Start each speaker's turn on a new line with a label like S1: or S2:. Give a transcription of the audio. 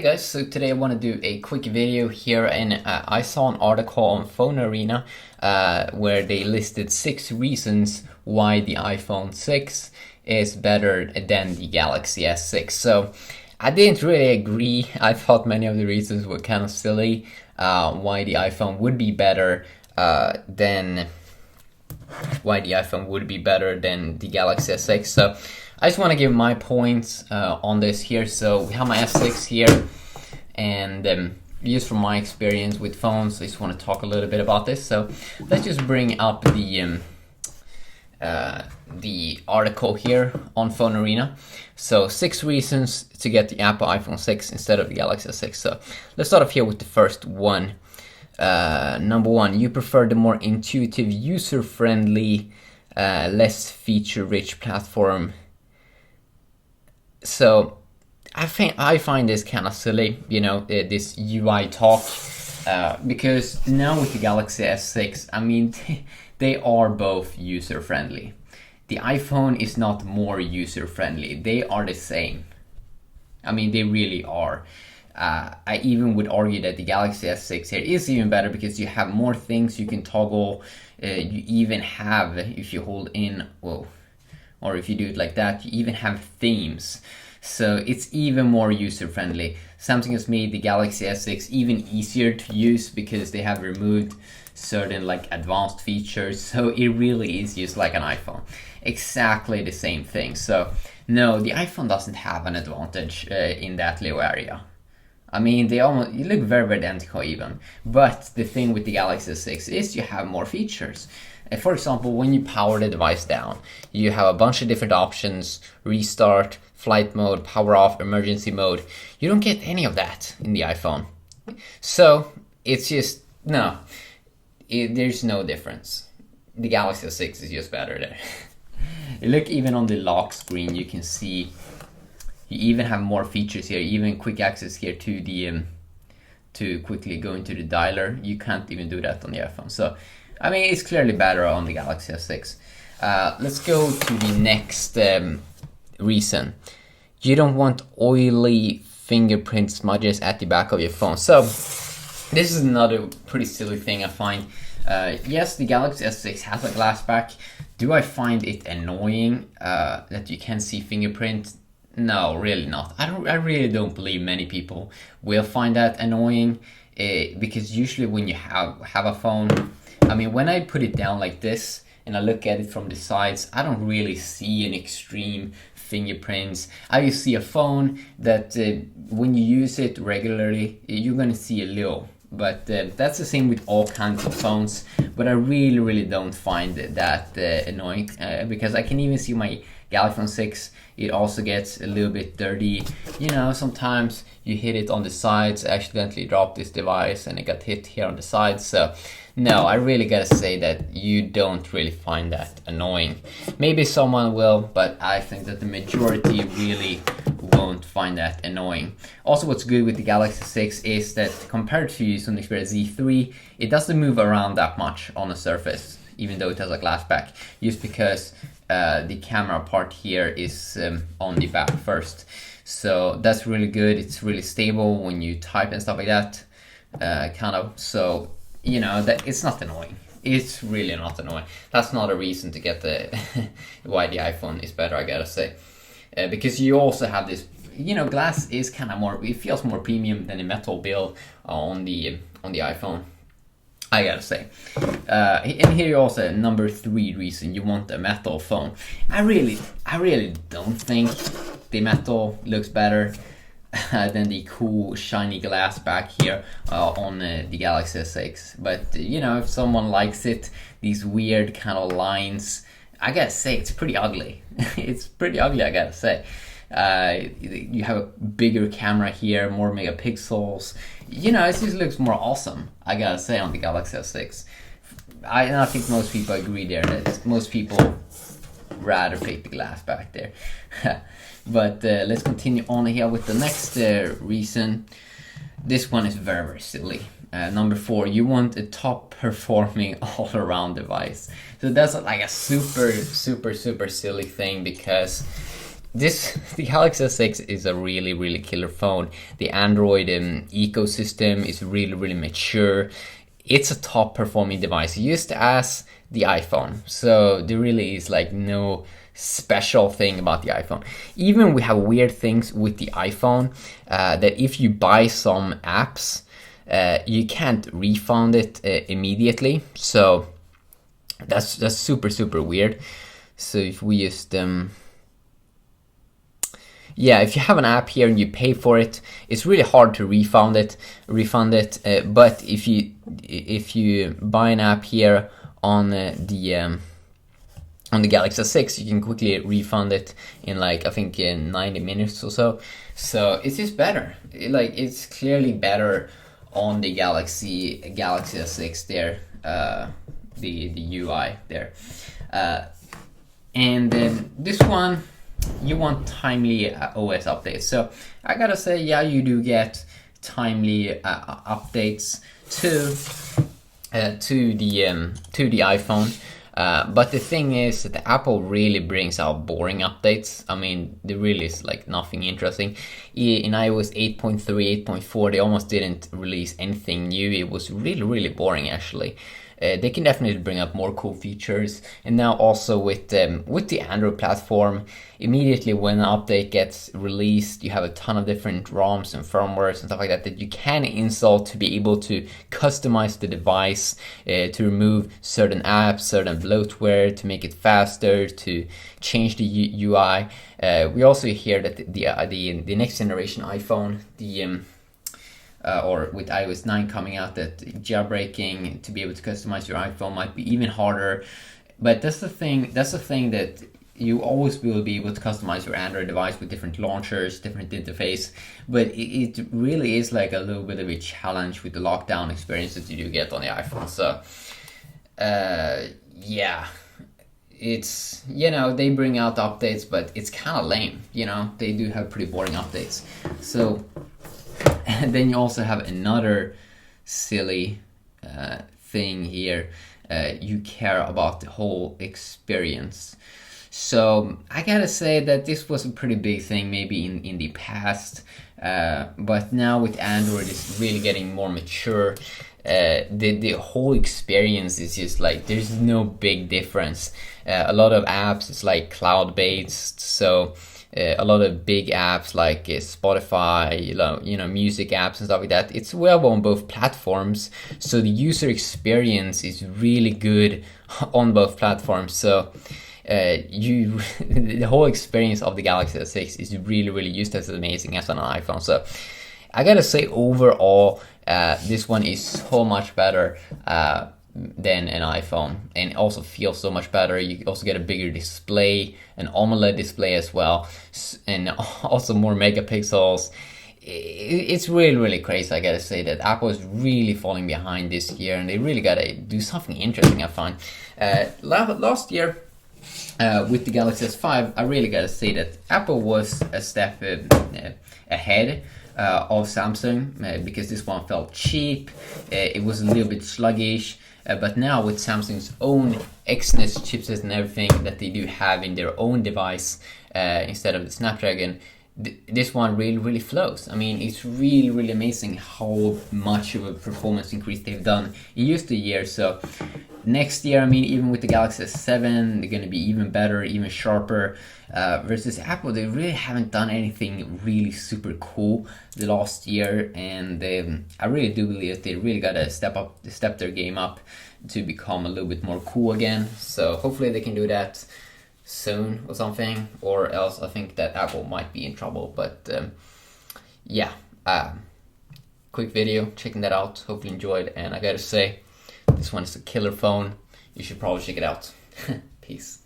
S1: Hey guys, so today I want to do a quick video here, and I saw an article on Phone Arena where they listed 6 reasons why the iPhone 6 is better than the Galaxy S6. So I didn't really agree. I thought many of the reasons were kind of silly. Why the iPhone would be better than the Galaxy S6. So I just want to give my points on this here. So we have my S6 here, and just from my experience with phones, I just want to talk a little bit about this. So let's just bring up the article here on Phone Arena. So 6 reasons to get the Apple iPhone 6 instead of the Galaxy S6. So let's start off here with the first one. Number 1, you prefer the more intuitive, user-friendly, less feature-rich platform. So I find this kind of silly, this UI talk, because now with the Galaxy S6, I mean, they are both user-friendly. The iPhone is not more user-friendly. They are the same. I mean, they really are. I even would argue that the Galaxy S6 here is even better because you have more things you can toggle. You even have, if you hold in, or if you do it like that, you even have themes. So it's even more user-friendly. Samsung has made the Galaxy S6 even easier to use because they have removed certain advanced features. So it really is just like an iPhone. Exactly the same thing. So no, the iPhone doesn't have an advantage in that little area. I mean, they look very, very identical even. But the thing with the Galaxy S6 is you have more features. For example, when you power the device down, you have a bunch of different options: restart, flight mode, power off, emergency mode. You don't get any of that in the iPhone. So it's just, no, there's no difference. The Galaxy S6 is just better there. Look, even on the lock screen, you can see you even have more features here, even quick access here to the to quickly go into the dialer. You can't even do that on the iPhone. So I mean, it's clearly better on the Galaxy S6. Let's go to the next reason. You don't want oily fingerprint smudges at the back of your phone. So this is another pretty silly thing I find. Yes, the Galaxy S6 has a glass back. Do I find it annoying that you can see fingerprint? No, really not. I really don't believe many people will find that annoying because usually when you have a phone, I mean, when I put it down like this and I look at it from the sides, I don't really see an extreme fingerprints. I just see a phone that when you use it regularly, you're gonna see a little. But that's the same with all kinds of phones. But I really, really don't find that annoying because I can even see my Galaxy Phone 6. It also gets a little bit dirty. Sometimes you hit it on the sides, accidentally drop this device and it got hit here on the sides. So no, I really gotta say that you don't really find that annoying. Maybe someone will, but I think that the majority really won't find that annoying. Also, what's good with the Galaxy 6 is that compared to Sony Xperia Z3, it doesn't move around that much on the surface, even though it has a glass back, just because the camera part here is on the back first. So that's really good. It's really stable when you type and stuff like that, kind of. So that it's not annoying. It's really not annoying. That's not a reason to get the why the iPhone is better, I gotta say, because you also have this. Glass is kind of more. It feels more premium than a metal build on the iPhone, I gotta say. And here you also number 3 reason you want a metal phone. I really don't think the metal looks better than the cool shiny glass back here on the Galaxy S6. But if someone likes it, these weird kind of lines, I gotta say it's pretty ugly. It's pretty ugly, I gotta say. You have a bigger camera here, more megapixels. It just looks more awesome, I gotta say, on the Galaxy S6. I think most people agree there that most people rather pick the glass back there. But let's continue on here with the next reason. This one is very, very silly. Number 4, you want a top performing all around device. So that's like a super, super, super silly thing because the Galaxy S6 is a really killer phone. The Android ecosystem is really mature. It's a top performing device, just as the iPhone. So there really is like no special thing about the iPhone. Even we have weird things with the iPhone, that if you buy some apps, you can't refund it immediately. So that's super weird. So if we just yeah, if you have an app here and you pay for it, it's really hard to refund it. But if you buy an app here on the Galaxy S6, you can quickly refund it in like, I think, in 90 minutes or so. So it's just better. It's clearly better on the Galaxy S6 there, the UI there. And then this one, you want timely OS updates. So I gotta say, yeah, you do get timely updates to the iPhone. But the thing is that Apple really brings out boring updates. I mean, there really is like nothing interesting. In iOS 8.3, 8.4, they almost didn't release anything new. It was really boring actually. They can definitely bring up more cool features. And now also with the Android platform, immediately when an update gets released, you have a ton of different ROMs and firmwares and stuff like that that you can install to be able to customize the device, to remove certain apps, certain bloatware, to make it faster, to change the UI. We also hear that the next generation iPhone, or with iOS 9 coming out, that jailbreaking to be able to customize your iPhone might be even harder. But that's the thing that you always will be able to customize your Android device with different launchers, different interface. But it really is like a little bit of a challenge with the lockdown experience that you do get on the iPhone. So yeah, it's, they bring out updates, but it's kind of lame. They do have pretty boring updates. So and then you also have another silly thing here. You care about the whole experience. So I gotta say that this was a pretty big thing maybe in the past, but now with Android it's really getting more mature. The whole experience is just like, there's no big difference. A lot of apps is like cloud based, so a lot of big apps like Spotify, music apps and stuff like that, it's available on both platforms. So the user experience is really good on both platforms. So the whole experience of the Galaxy S6 is really just as amazing as on an iPhone. So I gotta say, overall, this one is so much better than an iPhone, and also feels so much better. You also get a bigger display, an AMOLED display as well, and also more megapixels. It's really crazy. I gotta say that Apple is really falling behind this year, and they really gotta do something interesting, I find. Last year, with the Galaxy S5, I really gotta say that Apple was a step ahead of Samsung, because this one felt cheap. It was a little bit sluggish. But now with Samsung's own Exynos chipset and everything that they do have in their own device, instead of the Snapdragon, this one really flows. I mean, it's really amazing how much of a performance increase they've done in just a year. So next year, I mean, even with the Galaxy S7, they're going to be even better, even sharper. Versus Apple, they really haven't done anything really super cool the last year, and I really do believe they really got to step their game up to become a little bit more cool again. So hopefully they can do that soon or something, or else I think that Apple might be in trouble. But yeah, quick video, checking that out. Hopefully you enjoyed, and I gotta say, this one is a killer phone. You should probably check it out. Peace.